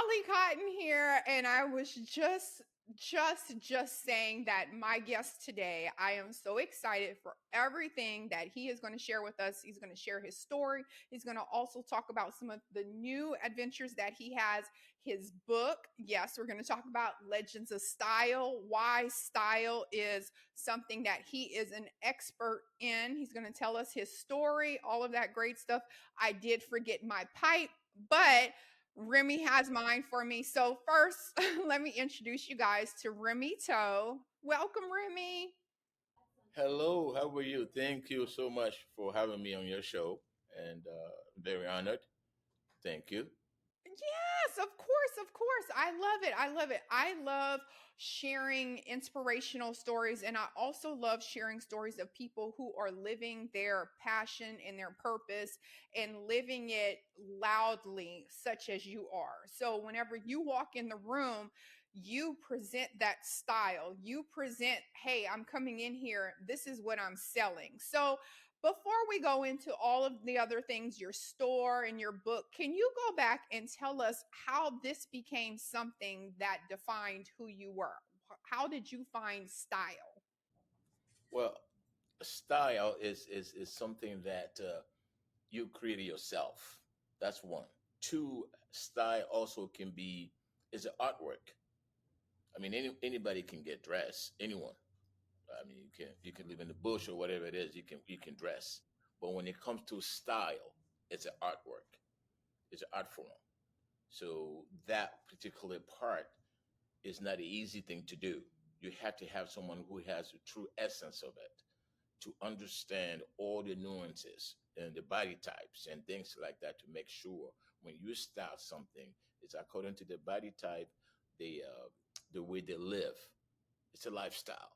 Holly Cotton here, and I was just saying that my guest today, I am so excited for everything that he is going to share with us. He's going to share his story. He's going to also talk about some of the new adventures that he has. His book, yes, we're going to talk about Legends of Style, why style is something that he is an expert in. He's going to tell us his story, all of that great stuff. I did forget my pipe, but Remy has mine for me. So first, let me introduce you guys to Remy Toh. Welcome, Remy. Hello, how are you? Thank you so much for having me on your show, and very honored. Thank you. Yes, of course, of course. I love it. I love it. I love sharing inspirational stories, and I also love sharing stories of people who are living their passion and their purpose and living it loudly, such as you are. So, whenever you walk in the room, you present that style. You present, hey, I'm coming in here. This is what I'm selling. So, before we go into all of the other things, your store and your book, can you go back and tell us how this became something that defined who you were? How did you find style? Well, style is something that you create yourself. That's one. Two, style also can be is an artwork. I mean, anybody can get dressed. Anyone. I mean, you can live in the bush or whatever it is. You can dress. But when it comes to style, it's an artwork. It's an art form. So that particular part is not an easy thing to do. You have to have someone who has the true essence of it to understand all the nuances and the body types and things like that to make sure when you style something, it's according to the body type, the way they live. It's a lifestyle.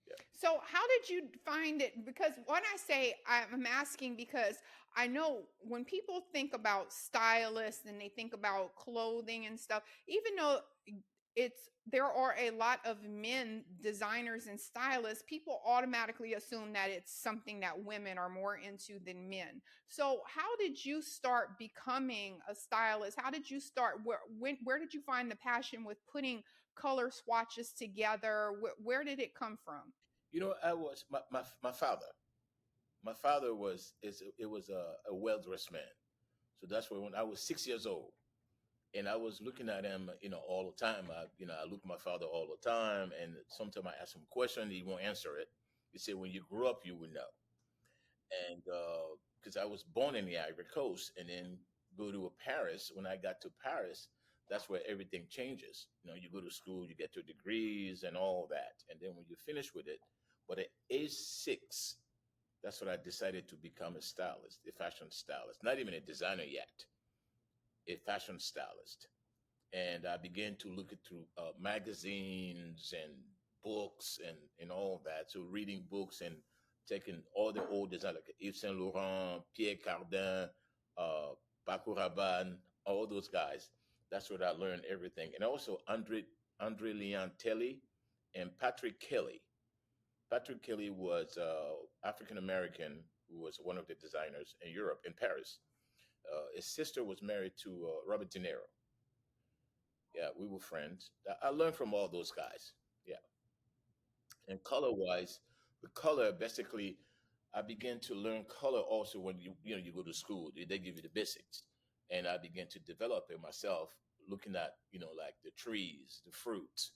Yeah. So, how did you find it? Because when I say I'm asking, because I know when people think about stylists and they think about clothing and stuff, even though it's there are a lot of men designers and stylists, people automatically assume that it's something that women are more into than men. So, how did you start becoming a stylist? How did you start? Where did you find the passion with putting color swatches together? Where did it come from? I was my father. My father was is it was a well dressed man. So that's why when I was 6 years old, and I was looking at him, all the time. I look at my father all the time, and sometimes I ask him a question, he won't answer it. He said, "When you grow up, you will know." And because I was born in the Ivory Coast, and then go to Paris. When I got to Paris, that's where everything changes. You go to school, you get your degrees and all that, and then when you finish with it, but at age 6, that's when I decided to become a stylist, a fashion stylist, not even a designer yet, a fashion stylist. And I began to look at through magazines and books and all that. So reading books and taking all the old design like Yves Saint Laurent, Pierre Cardin, uh, Paco Rabanne, all those guys. That's what I learned everything. And also Andre Leontelli and Patrick Kelly. Patrick Kelly was African American who was one of the designers in Europe, in Paris. His sister was married to Robert De Niro. Yeah, we were friends. I learned from all those guys. Yeah, and color wise, the color basically, I began to learn color also when you go to school. They give you the basics, and I began to develop it myself, looking at like the trees, the fruits,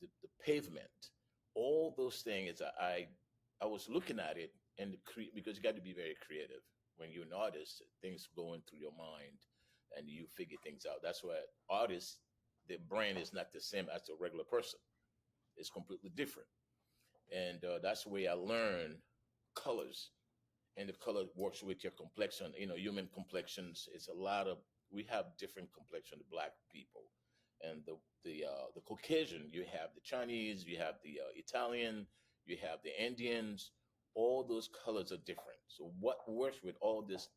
the pavement, all those things. I was looking at it because you got to be very creative when you're an artist. Things going through your mind, and you figure things out. That's why artists, their brain is not the same as a regular person. It's completely different, and that's the way I learn colors. And the color works with your complexion. Human complexions. It's a lot of we have different complexion. Black people, and the Caucasian. You have the Chinese. You have the Italian. You have the Indians. All those colors are different. So what works with all these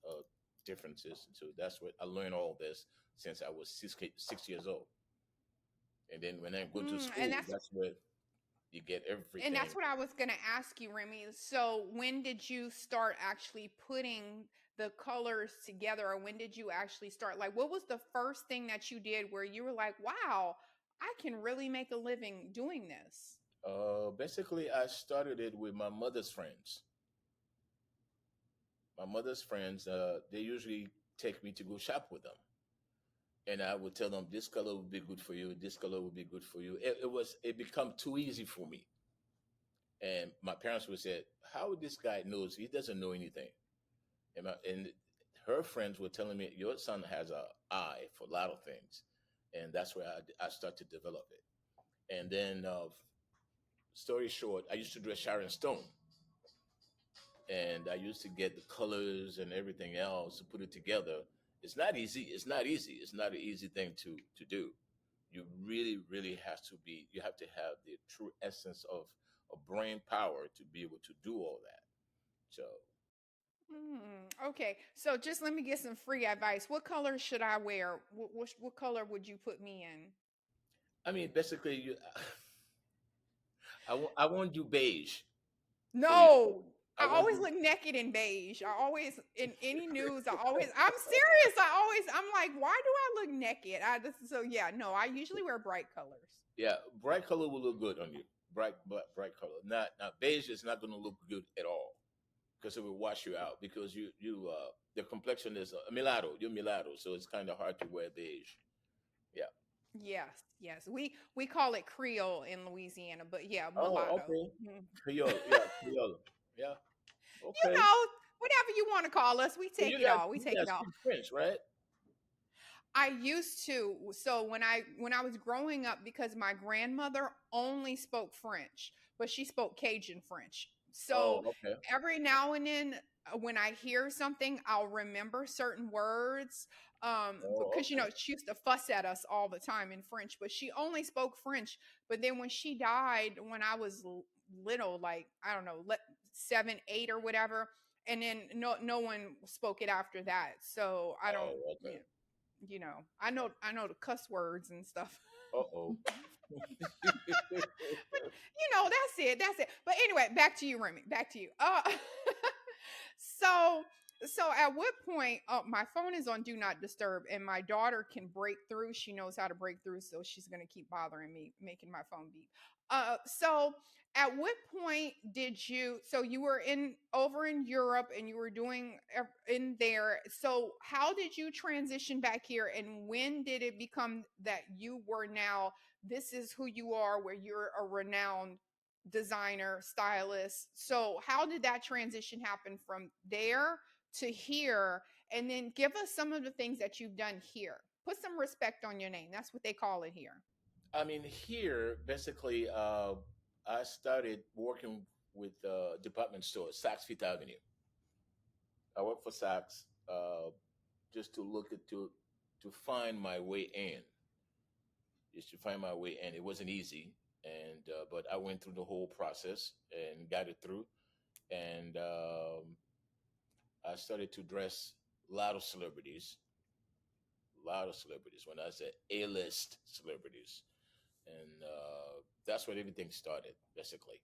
differences? So that's what I learned all this since I was 6 years old. And then when I go to And school, that's where you get everything. that's what I was going to ask you, Remy. So, when did you start actually putting the colors together, or when did you actually start? Like, what was the first thing that you did where you were like, wow, I can really make a living doing this? Basically, I started it with my mother's friends. My mother's friends, they usually take me to go shop with them. And I would tell them this color would be good for you, this color would be good for you. It become too easy for me. And my parents would say, how would this guy knows? He doesn't know anything. And her friends were telling me, your son has a eye for a lot of things. And that's where I start to develop it. And then, story short, I used to dress Sharon Stone. And I used to get the colors and everything else to put it together. It's not easy. It's not easy. It's not an easy thing to do. You really, really have to be. You have to have the true essence of brain power to be able to do all that. So, Okay, so just let me get some free advice. What color should I wear? What color would you put me in? I mean, basically, I won't do beige for you. No, I I won't always do. look naked in beige. I always in any news. I'm serious. I'm like, why do I look naked? So yeah, no, I usually wear bright colors. Yeah, bright color will look good on you. Bright color. Not beige is not going to look good at all because it will wash you out because the complexion is a mulatto. You're mulatto, so it's kind of hard to wear beige. Yeah. Yes, yes. We call it Creole in Louisiana, but yeah, Oh, mulatto. okay. Mhm. Creole. Yeah, Creole. Yeah. You Okay. know, whatever you want to call us, we So take it all. We you take it guys all. speak French, right? I used to. So when I was growing up, because my grandmother only spoke French, but she spoke Cajun French. So Oh, okay. every now and then, when I hear something, I'll remember certain words. Oh, Because okay. she used to fuss at us all the time in French, but she only spoke French. But then when she died, when I was little, like I don't know, 7, 8, or whatever, and then no one spoke it after that. So I don't. Oh, You okay. know, I know the cuss words and stuff. Uh-oh. That's it. But anyway, back to you, Remy. Back to you. So at what point, my phone is on do not disturb, and my daughter can break through. She knows how to break through, so she's gonna keep bothering me, making my phone beep. So at what point did you? So you were in over in Europe, and you were doing in there. So how did you transition back here, and when did it become that you were now? This is who you are, where you're a renowned designer, stylist. So, how did that transition happen from there to here? And then give us some of the things that you've done here. Put some respect on your name. That's what they call it here. I mean, here, basically, I started working with department stores, Saks Fifth Avenue. I worked for Saks just to look at to find my way in, just to find my way in. It wasn't easy, and but I went through the whole process and got it through. And I started to dress a lot of celebrities, a lot of celebrities. When I said A-list celebrities, and that's where everything started, basically.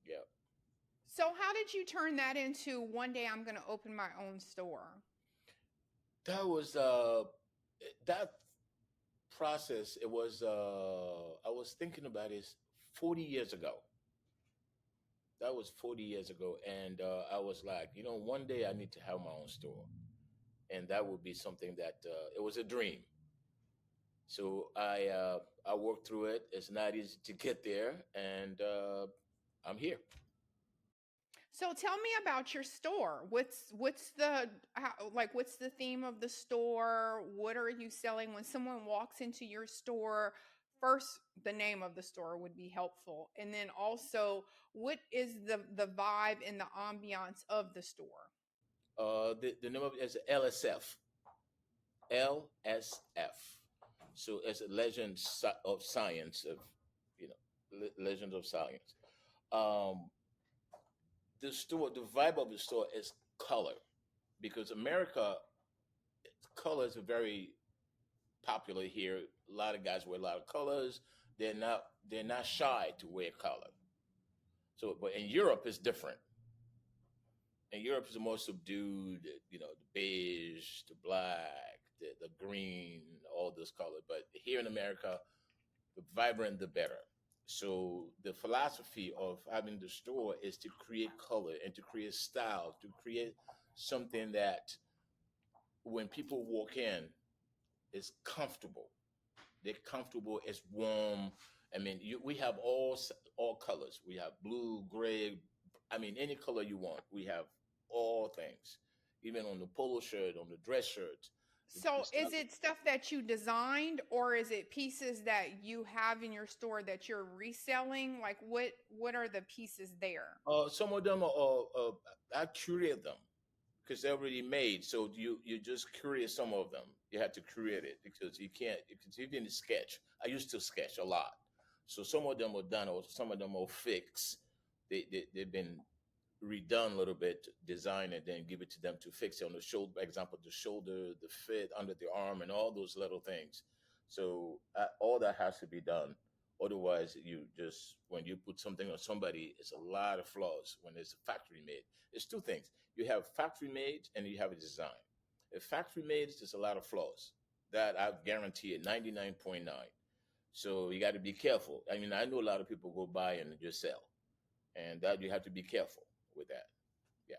Yeah, So, how did you turn that into one day I'm going to open my own store? that was that process. It was I was thinking about this 40 years ago. That was 40 years ago, and I was like, one day I need to have my own store, and that would be something that it was a dream. So I worked through it. It's not easy to get there, and I'm here. So tell me about your store. What's the theme of the store? What are you selling when someone walks into your store? First, the name of the store would be helpful, and then also, what is the vibe and the ambiance of the store? The name of it is LSF. LSF. So it's a of science of legends of science. Um, the vibe of the store is color because America colors are very popular here. A lot of guys wear a lot of colors. They're not shy to wear color. So, but in Europe it's different. And Europe is more subdued, the beige, the black, the green, all this color. But here in America, the vibrant, the better. So the philosophy of having the store is to create color and to create style, to create something that when people walk in, is comfortable. They're comfortable. It's warm. I mean, we have all colors. We have blue, gray. I mean, any color you want. We have all things, even on the polo shirt, on the dress shirt. So The stuff. is it stuff that you designed, or is it pieces that you have in your store that you're reselling? Like what are the pieces there? Some of them I curate them because they're already made. So you just create some of them. You have to create it because you can't. Because even the sketch, I used to sketch a lot. So some of them are done, or some of them are fixed. They've been redone a little bit, design it, then give it to them to fix it on the shoulder. For example, the shoulder, the fit under the arm, and all those little things. So all that has to be done. Otherwise, you just when you put something on somebody, it's a lot of flaws. When it's factory made, it's two things. You have factory made and you have a design. If factory made, there's a lot of flaws. That I guarantee it, 99.9. So you got to be careful. I mean, I know a lot of people go buy and just sell, and that you have to be careful with that. Yeah.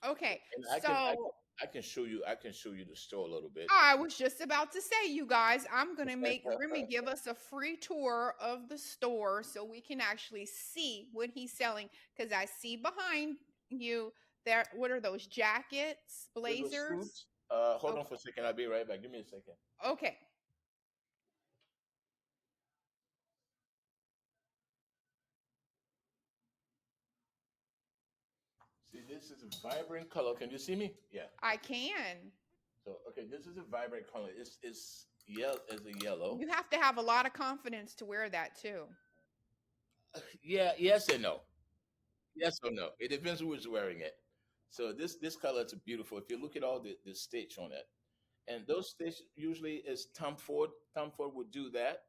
Okay. And So I can show you the store a little bit. I was just about to say, you guys, I'm going to make Remy give us a free tour of the store so we can actually see what he's selling. Because I see behind you there, what are those jackets, Those are blazers? suits. Hold Okay. on for a second. I'll be right back. Give me a second. Okay. See, this is a vibrant color. Can you see me? Yeah. I can. So okay, this is a vibrant color. It's yellow as a yellow. You have to have a lot of confidence to wear that too. Yeah, yes and no. Yes or no. It depends who is wearing it. So this color is beautiful. If you look at all the stitch on it, and those stitch usually is Tom Ford. Tom Ford would do that.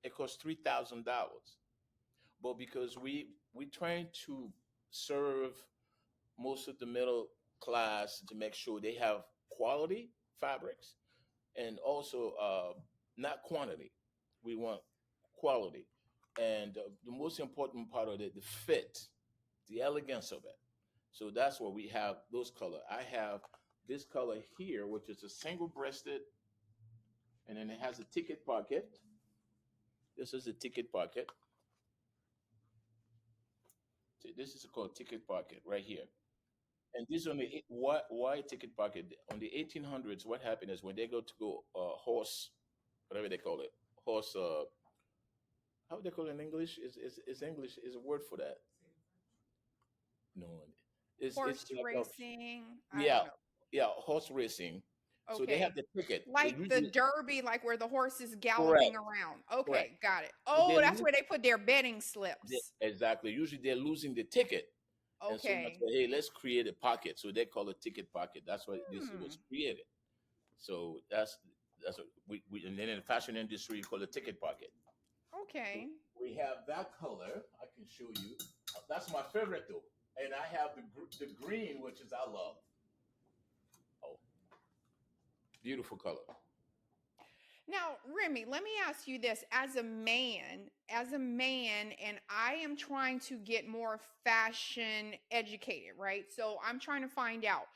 It costs $3,000. But because we trying to serve most of the middle class to make sure they have quality fabrics and also not quantity. We want quality, and the most important part of it, the fit, the elegance of it. So that's what we have. Those color. I have this color here, which is a single-breasted, and then it has a ticket pocket. This is a ticket pocket. See, this is called ticket pocket right here. And this on the why ticket pocket on the 1800s. What happened is when they go horse, whatever they call it, horse. How they call it in English? Is English is a word for that? No, it's Horse like a racing. I yeah don't know. yeah horse racing. So they have Okay. the ticket. They Like the usually derby, like where the horse is galloping correct around. correct. Okay, got it. So Oh, that's where they put their betting slips. exactly. Usually they're losing the ticket, and so I Okay. say, hey, let's create a pocket. So they call it ticket pocket. That's why this was Hmm. created. So that's what we and then in the fashion industry you call it ticket pocket. So Okay. we have that color. I can show you. That's my favorite though. And I have the green, which is I love. Oh, beautiful color. Now, Remy, let me ask you this. As a man, and I am trying to get more fashion educated, right? So I'm trying to find out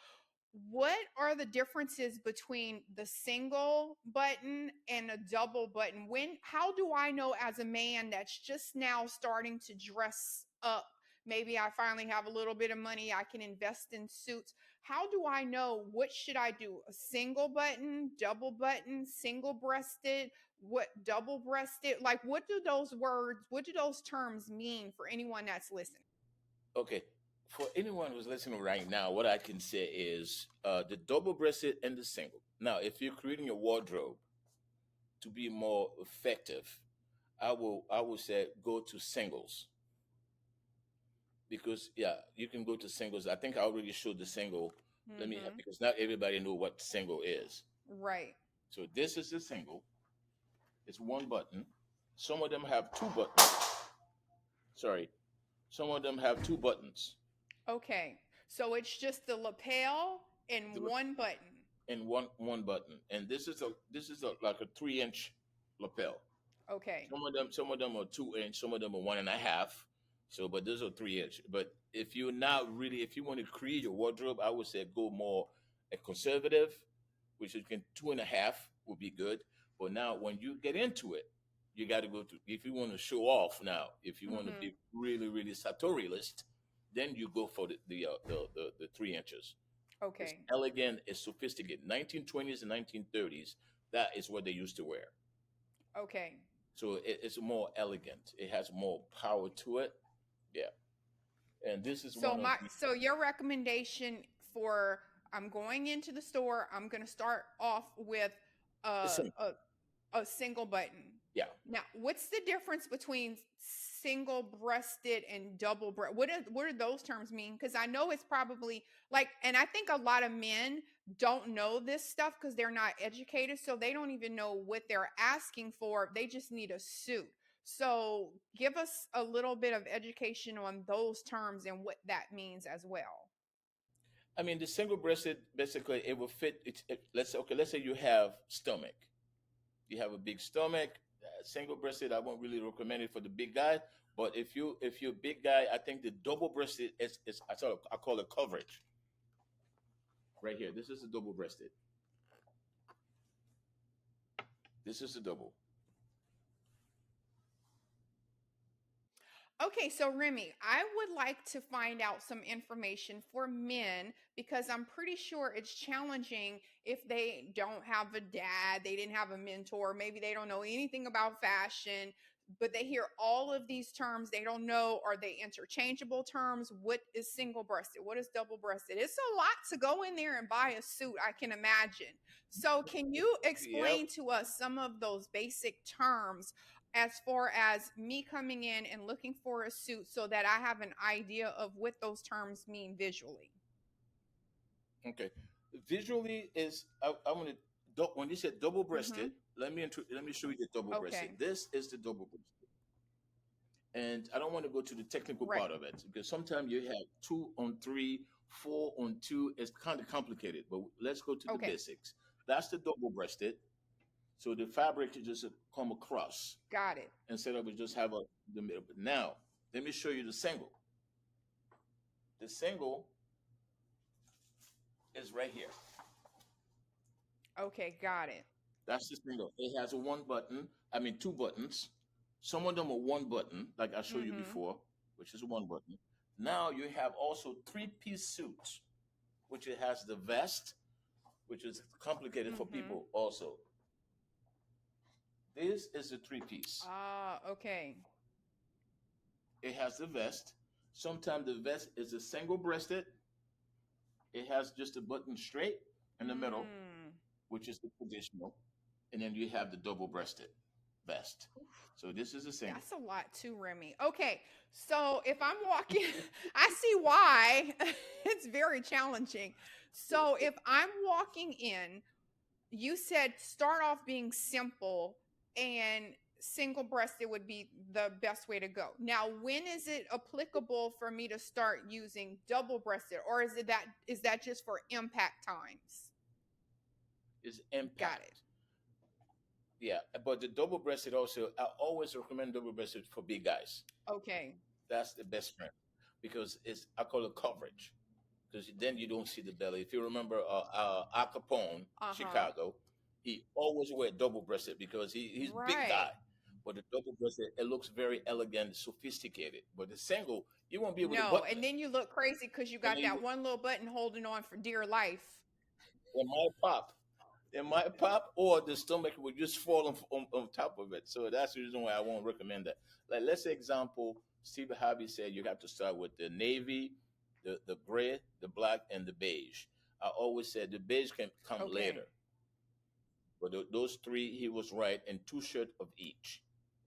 what are the differences between the single button and a double button. How do I know as a man that's just now starting to dress up, maybe I finally have a little bit of money, I can invest in suits? How do I know what should I do? A single button, single breasted, what double breasted? Like what do those terms mean for anyone that's listening? Okay. For anyone who's listening right now, what I can say is the double breasted and the single. Now, if you're creating a wardrobe to be more effective, I will say go to singles because yeah, you can go to singles. I think I already showed the single. Let me Mhm. because not everybody know what single is. Right. So this is the single. It's one button. Some of them have two buttons. Sorry, some of them have two buttons. Okay. So it's just the lapel The and one button. and one button, and this is like a 3 inch lapel. Okay. Some of them are 2 inch, some of them are 1.5. So, but those are 3 inch. But if you're not really, if you want to create your wardrobe, I would say go more a conservative, which is 2.5 would be good. But now, when you get into it, you got to go to, if you want to show off now, if you want to Mhm. be really, really sartorialist, then you go for the 3 inches. It's Okay. elegant, it's sophisticated. 1920s and 1930s, that is what they used to wear. Okay. So it's more elegant. It has more power to it. Yeah. And this is So one of my the so your recommendation for I'm going into the store, I'm going to start off with a, listen. a a single button. Yeah. Now, what's the difference between single breasted and double breast? What do those terms mean? Because I know it's probably like, and I think a lot of men don't know this stuff because they're not educated, so they don't even know what they're asking for. They just need a suit. So, give us a little bit of education on those terms and what that means as well. I mean, the single breasted basically it will fit. Let's say you have stomach. You have a big stomach. Single breasted, I won't really recommend it for the big guy. But if you're a big guy, I think the double breasted is I call it coverage right here. This is the double breasted. This is the double. Okay, so Remy, I would like to find out some information for men because I'm pretty sure it's challenging if they don't have a dad, they didn't have a mentor, maybe they don't know anything about fashion, but they hear all of these terms. They don't know, are they interchangeable terms? What is single breasted? What is double breasted? It's a lot to go in there and buy a suit, I can imagine. So, can you Yep. explain to us some of those basic terms as far as me coming in and looking for a suit so that I have an idea of what those terms mean visually? Okay. Visually is I want to when you said double breasted. Mhm. Let me show you the double breasted. Okay. This is the double breasted, and I don't want to go to the technical part Right. of it because sometimes you have 2 on 3, 4 on 2. It's kind of complicated, but let's go to the Okay. basics. That's the double breasted. So the fabric is just come across Got it. instead of it just have the middle. But now let me show you the single. The single is right here. Okay, got it. That's the single. It has a one button. I mean, two buttons. Some of them are one button, like I showed you Mhm. before, which is one button. Now you have also three-piece suits, which it has the vest, which is complicated for Mhm. people also. This is a three-piece. Ah, okay. It has the vest. Sometimes the vest is a single-breasted. It has just a button straight in the middle, Mm. which is the traditional, and then you have the double-breasted vest. So this is a single. That's a lot too, Remy. Okay, so if I'm walking, I see why it's very challenging. So if I'm walking in, you said start off being simple and single breasted would be the best way to go. Now, when is it applicable for me to start using double breasted, or is that just for impact times? Is Got it. impact. Yeah, but the double breasted also, I always recommend double breasted for big guys. Okay. That's the best friend because it's I call it coverage because then you don't see the belly. If you remember Al Capone, Uh-huh. Chicago, he always wear double breasted because he's big guy. Right. But the double breasted, it looks very elegant, sophisticated. But the single, you won't be able to No, button and it. then you look crazy because you And got then that one little button holding on for dear life. it might pop. It might pop, or the stomach would just fall on top of it. So that's the reason why I won't recommend that. Like, let's say, example, Steve Harvey said you have to start with the navy, the gray, the black, and the beige. I always said the beige can come Okay. later, but those three, he was right, and two shirts of each,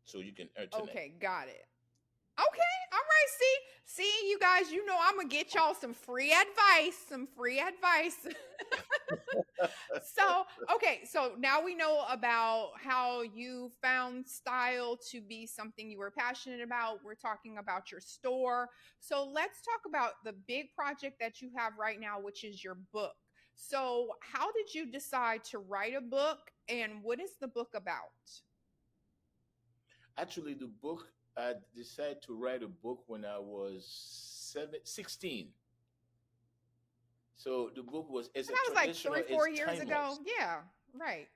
so you can alternate. Okay, got it. Okay, all right. See, you guys, I'm gonna get y'all some free advice. Some free advice. So, okay, so now we know about how you found style to be something you were passionate about. We're talking about your store. So, let's talk about the big project that you have right now, which is your book. So, how did you decide to write a book and what is the book about? Actually, the book, I decided to write a book when I was 16. So the book was, it's So a that was like traditional, three, it's 4 years ago. timeless. Yeah, right.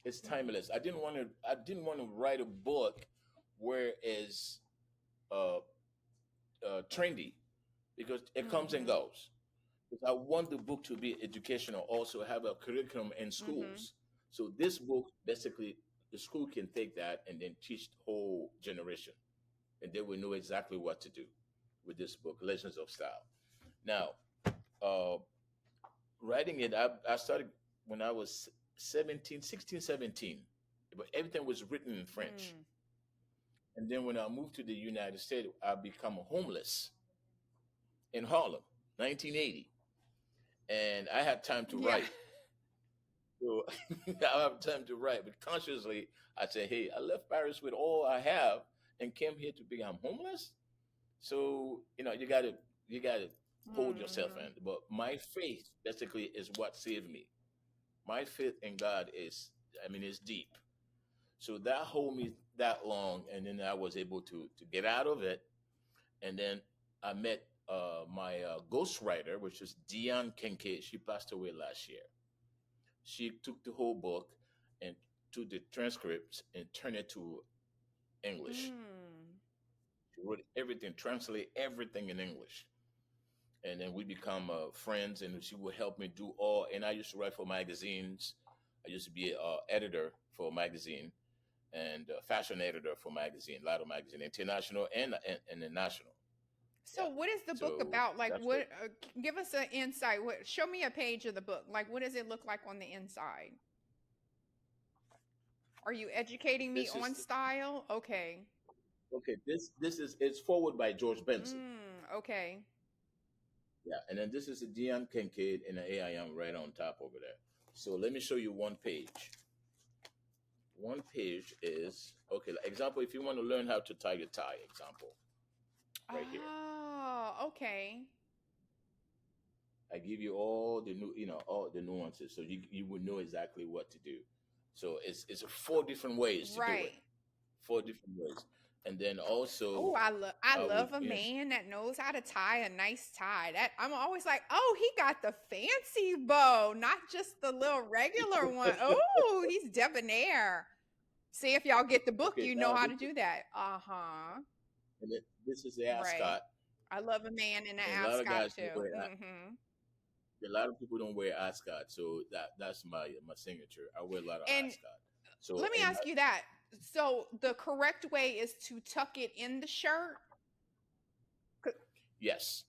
It's Mhm. timeless. I didn't want to write a book where is uh, trendy because it comes and Mhm. goes. Because I want the book to be educational, also have a curriculum in Mhm. schools. So this book basically the school can take that and then teach the whole generation, and they will know exactly what to do with this book, Legends of Style. Now, uh, writing it, I started when I was 17, 16, 17, but everything was written in French. Mm. And then when I moved to the United States, I become homeless in Harlem, 1980, and I had time to Yeah. write. So I have time to write, but consciously I say, "Hey, I left Paris with all I have and came here to become homeless." So you gotta hold yourself Mhm. in. But my faith basically is what saved me. My faith in God is, I mean, it's deep. So that hold me that long, and then I was able to get out of it. And then I met my ghostwriter, which is Dion Kincaid. She passed away last year. She took the whole book and took the transcripts and turned it to English. Mm. She wrote everything, translate everything in English. And then we become friends, and she would help me do all. And I used to write for magazines. I used to be a editor for a magazine and a fashion editor for magazine, a lot of magazine, international and the national. So, Yeah. what is the book So about? Like, that's what what? Give us an insight. What? Show me a page of the book. Like, what does it look like on the inside? Are you educating me this on is. style? Okay. Okay, this is it's forward by George Benson. Okay. Yeah, and then this is a Dion Kincaid and an AIM right on top over there. So let me show you one page. One page is okay. Like example, if you want to learn how to tie your tie, example, right here. Oh, okay. I give you all the all the nuances, so you would know exactly what to do. So it's four different ways to do it. Right. Four different ways, and then also Oh, I I would love a man that knows how to tie a nice tie. That I'm always like, oh, he got the fancy bow, not just the little regular one. Oh, he's debonair. See if y'all get the book, okay you know now how to do that. Uh-huh. and then this is the Right. ascot, I love a man in an and a lot of ascot guys don't too. wear Hmm. a lot of people don't wear ascot, so that's my signature. I wear a lot of And ascot. So let me and ask you that. So the correct way is to tuck it in the shirt? yes,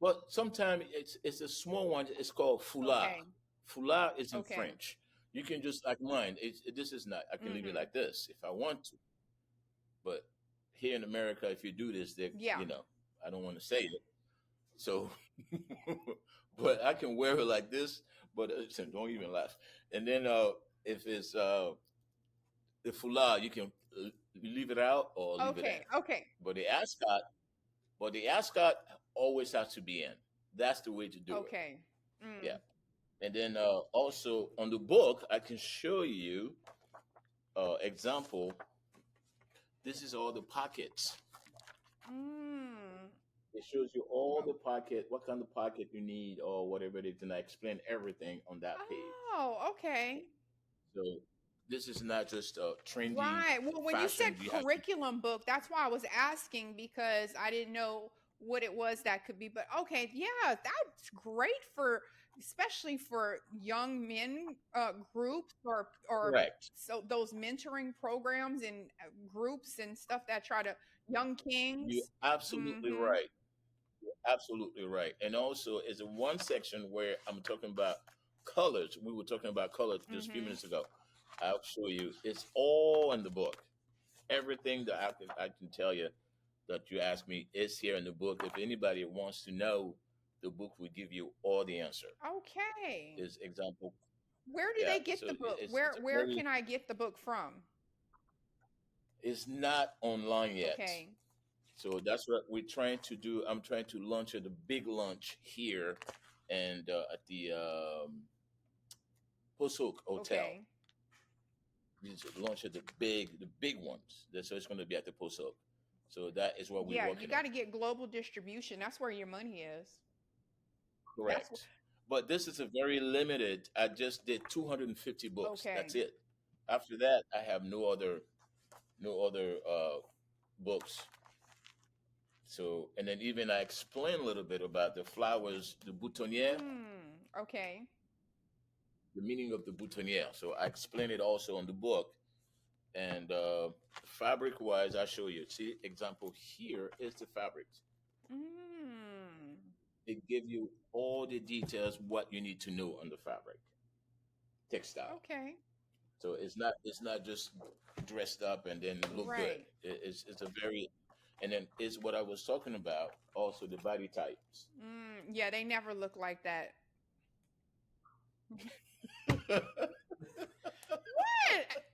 but sometimes it's a small one. It's called foulard. Okay. Foulard is in Okay. French. You can just like mine. This is not. I can leave it Hmm. like this if I want to. But here in America, if you do this, they Yeah. I don't want to say it. So, but I can wear it like this. But listen, don't even laugh. And then if it's the foulard, you can leave it out or leave it in. Okay. Okay. But the ascot always has to be in. That's the way to do it. Okay. Yeah. Mm. And then also on the book, I can show you example. This is all the pockets. Mm. It shows you all Oh. the pocket, what kind of pocket you need or whatever it is, and I explain everything on that page. Oh, okay. So this is not just a trendy Right. Well, when you said fashion. You have to. curriculum book, that's why I was asking because I didn't know what it was that could be. But okay, yeah, that's great for especially for young men groups or Correct. so those mentoring programs and groups and stuff that try to young You're kings. absolutely Mhm. right. Absolutely right. And also, is in one section where I'm talking about colors. We were talking about colors just a few Mhm. minutes ago. I'll show you. It's all in the book. Everything that I can tell you. that you asked me is here in the book. If anybody wants to know, the book will give you all the answer. Okay. Is example, Where do yeah. they get So the book? it's a Where very, can I get the book from? it's not online yet. Okay. So that's what we're trying to do. I'm trying to launch at the big launch here, and at the Post Oak Hotel. Okay. We just launch at the big ones. So it's going to be at the Post Oak. So that is what we're Yeah, you working on. got to get global distribution. That's where your money is. That's Correct. But this is a very limited. I just did 250 books. okay. That's it. After that, I have no other books. So, and then even I explain a little bit about the flowers, the boutonniere, Okay. the meaning of the boutonniere. So I explain it also in the book. And fabric wise, I show you. See, example here is the fabric. Mm. It give you all the details what you need to know on the fabric textile. Okay. So it's not just dressed up and then look good. Right. It's a very, and then it's what I was talking about. Also the body types. Yeah, they never look like that. What?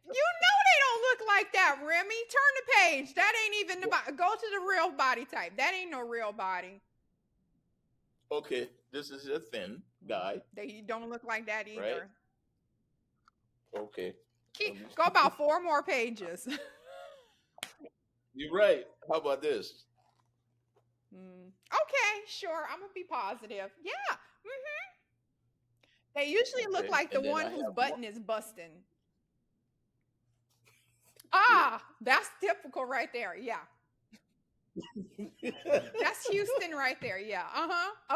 You know they don't look like that, Remy. Turn the page. That ain't even the go to the real body type. That ain't no real body. Okay, this is a thin guy, They don't look like that right? either. Okay. Go about 4 more pages. You're right. How about this? Okay, sure. I'm gonna be positive. Yeah. They usually look Okay, like the and then one I whose have button is busting. Ah, that's typical right there. Yeah. That's Houston right there. Yeah.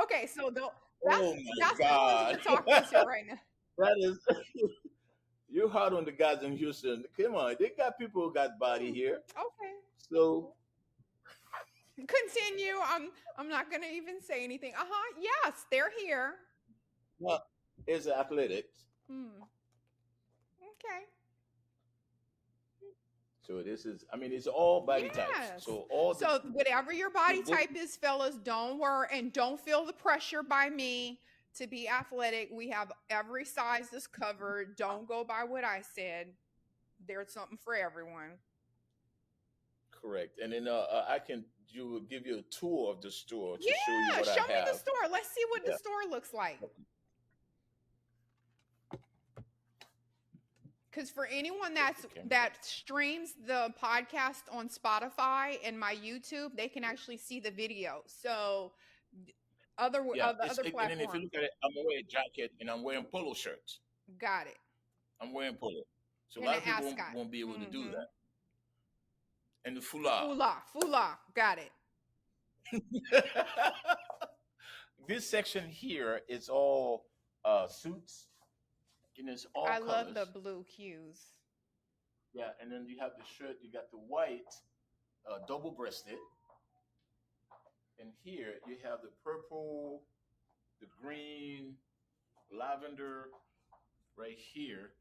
Okay, so that's Oh my that's the ones we're God. talking to right now. That is you're hard on the guys in Houston. Come on, they got people who got body here. Okay. So Continue. I'm not gonna even say anything. Yes, they're here. well, it's athletics. Hmm. Okay. So this is, I mean, it's all body types. Yes. So all So whatever your the body book, type is, fellas, don't worry and don't feel the pressure by me to be athletic. We have every size is covered. Don't go by what I said. There's something for everyone. correct. And then I can give you a tour of the store to show you Yeah, what I show me the have. store. Let's see what the Yeah. store looks like. Because for anyone that streams the podcast on Spotify and my YouTube, they can actually see the video. So other Yeah, other and then if you platforms, look at it, I'm wearing a jacket and I'm wearing polo shirts. got it. I'm wearing polo. So a And lot an of people ascot. won't be able to do that. And the foulard. Fula, got it. This section here is all suits, and it's all I colors. love the blue hues. Yeah, and then you have the shirt. You got the white, double-breasted, and here you have the purple, the green, lavender, right here,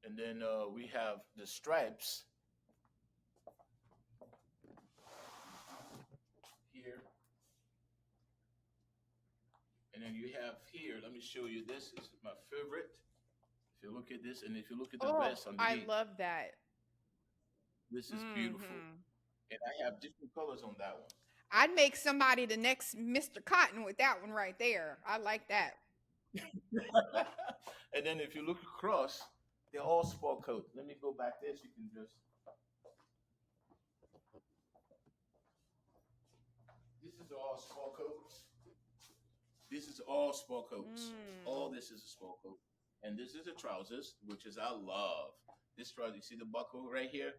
and then we have the stripes here. And then you have here, let me show you. This is my favorite. If you look at this, and if you look at the vest I underneath, love that. this is beautiful. And I have different colors on that one. I'd make somebody the next Mr. Cotton with that one right there. I like that. And then if you look across, they're all sport coat. Let me go back there so you can just. This is all sport coats. This is all sport coats. All this is a sport coat. And this is the trousers, which is I love. This trouser, you see the buckle right here?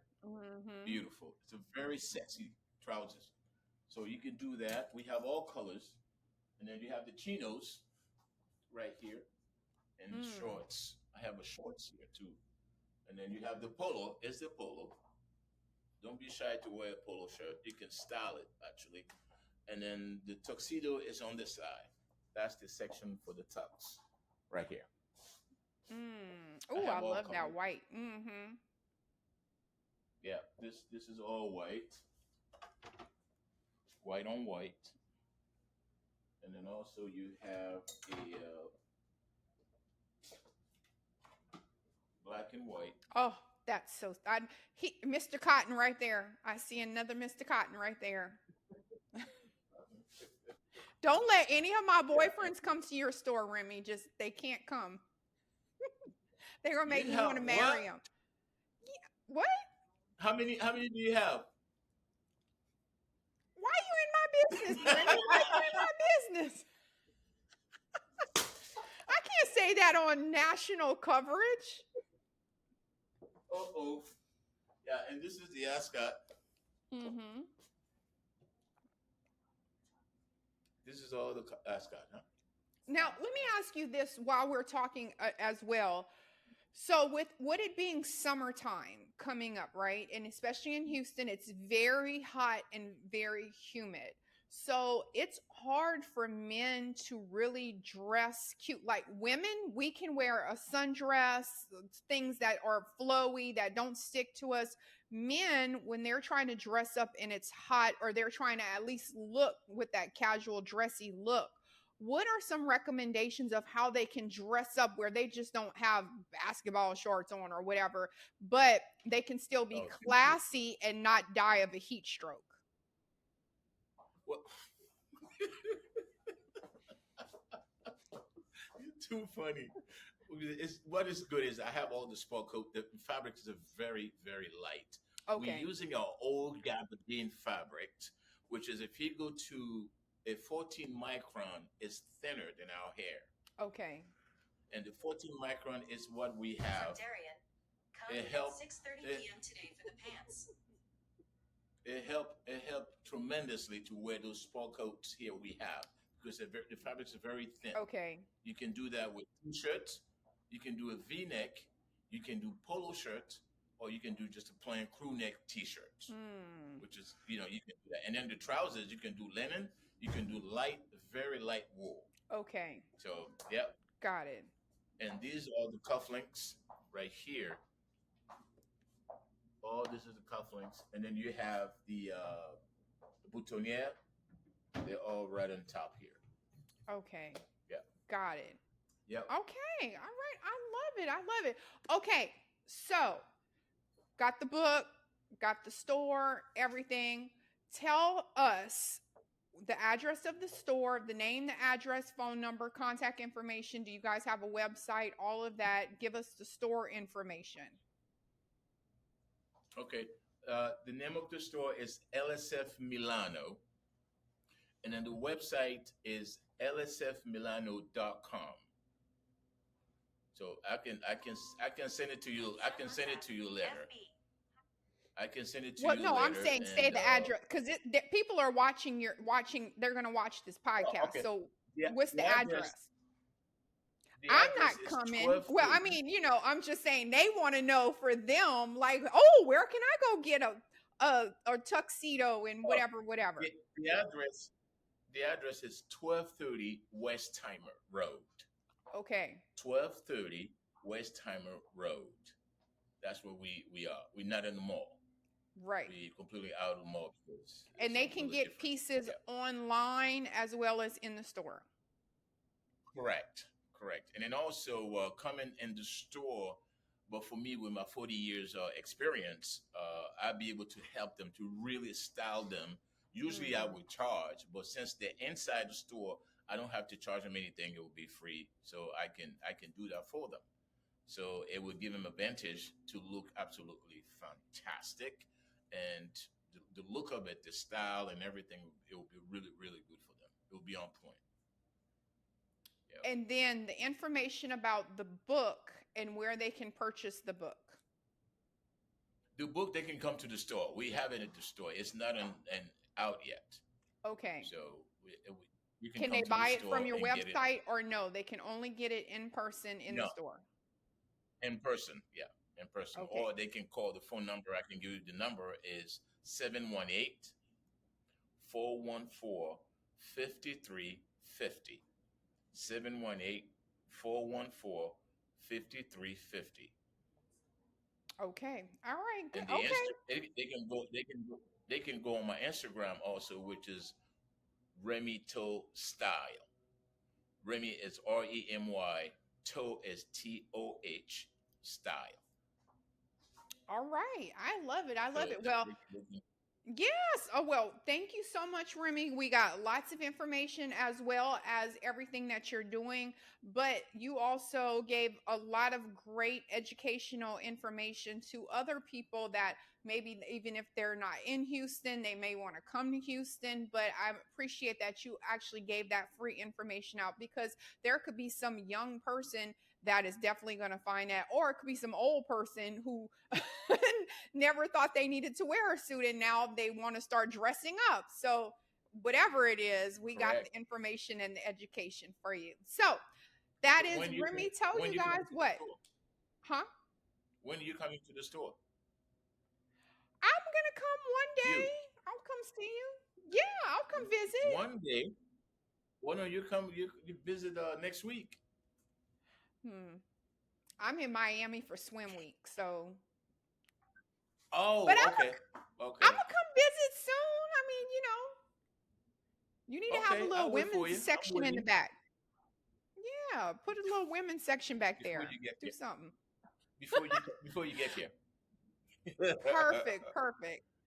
Beautiful. It's a very sexy trousers. So you can do that. We have all colors. And then you have the chinos right here and the shorts. I have a shorts here too. And then you have the polo. It's the polo. Don't be shy to wear a polo shirt. You can style it actually. And then the tuxedo is on this side. That's the section for the tux right here. Oh, I love that white. Yeah, this is all white. white on white, and then also you have a black and white. Oh, that's so. Mr. Cotton right there. I see another Mr. Cotton right there. Don't let any of my Yeah, boyfriends come to your store, Remy. Just they can't come. They're gonna make you me have want to what? marry them. What? How many? How many do you have? Why are you in my business, Remy? Why are you in my business? I can't say that on national coverage. Oh. Yeah, and this is the ascot. Mm-hmm. This is all the ascot, huh? Now, let me ask you this while we're talking as well. So, with it being summertime coming up, right? And especially in Houston, it's very hot and very humid. So, it's hard for men to really dress cute. Like women, we can wear a sundress, things that are flowy, that don't stick to us. Men, when they're trying to dress up and it's hot, or they're trying to at least look with that casual, dressy look, what are some recommendations of how they can dress up where they just don't have basketball shorts on or whatever, but they can still be Oh, classy and not die of a heat stroke? well, you're too funny. It's, what is good is I have all the sport coat. The fabrics are very, very light. We're Okay. using our old gabardine fabric, which is if you go to a 14 micron, is thinner than our hair. Okay. And the 14 micron is what we have. It helped. 6:30 p.m. today for the pants. It helped tremendously to wear those sport coats here we have because the fabrics are very thin. Okay. You can do that with t-shirts. You can do a V-neck. You can do polo shirts, or you can do just a plain crew neck t-shirts, which is you can do that. And then the trousers you can do linen. You can do light, very light wool. Okay. So yep. Got it. And these are the cufflinks right here. All this is the cufflinks, and then you have the boutonniere. They're all right on top here. Okay. Yeah. Got it. Yep. Okay. All right. I love it. I love it. Okay. So, got the book, got the store, everything. Tell us the address of the store, the name, the address, phone number, contact information. Do you guys have a website? All of that. Give us the store information. Okay. The name of the store is LSF Milano, and then the website is lsfmilano.com. So I can send it to you. I can send it to you later. I can send it to you. No, later. I'm saying say the address because people are watching. They're going to watch this podcast. Okay. So, what's the address? The I'm address not is coming. 1230. Well, I mean, I'm just saying they want to know for them, like, oh, where can I go get a tuxedo and whatever. The address is 1230 Westheimer Road. Okay. 1230 Westheimer Road. That's where we are. We're not in the mall. Right. We're completely out of the mall. And they can get pieces online as well as in the store. Correct. And then also coming in the store, but for me, with my 40 years experience, I'll be able to help them to really style them. Usually I would charge, but since they're inside the store, I don't have to charge them anything. It will be free. So I can do that for them. So it would give them advantage to look absolutely fantastic. And the look of it, the style and everything, it will be really, really good for them. It will be on point. Yeah. And then the information about the book and where they can purchase the book. The book, they can come to the store. We have it at the store. It's not out yet. Okay. So you can they buy it from your website or no? They can only get it in person in the store. In person, yeah, in person. Okay. Or they can call the phone number. I can give you the number is 718-414-5350. 718-414-5350. Okay. All right. Good. And Okay. they can go on my Instagram also, which is Remy Toh Style. Remy is Remy. Toe is Toh. Style. All right. I love it. I So love it. Well, yes. Oh, well, thank you so much, Remy. We got lots of information as well as everything that you're doing, but you also gave a lot of great educational information to other people that maybe even if they're not in Houston, they may want to come to Houston. But I appreciate that you actually gave that free information out because there could be some young person that is definitely going to find that, or it could be some old person who never thought they needed to wear a suit and now they want to start dressing up. So, whatever it is, we got correct. the information and the education for you. So, that So is Remy Toh, when you you guys. coming to the What? store? Huh? When are you coming to the store? I'm going to come one day. You I'll come see you. Yeah, I'll come visit. one day. Why don't you come? You visit next week. Hmm. I'm in Miami for swim week. So, but Oh, okay, I'm okay, going to come visit soon. I mean, you need to have a okay. little I'll wait for women's you. I'm section in the waiting back. Yeah, put a little women's section back before there. you get Do here. something. Before you get here. Perfect, perfect.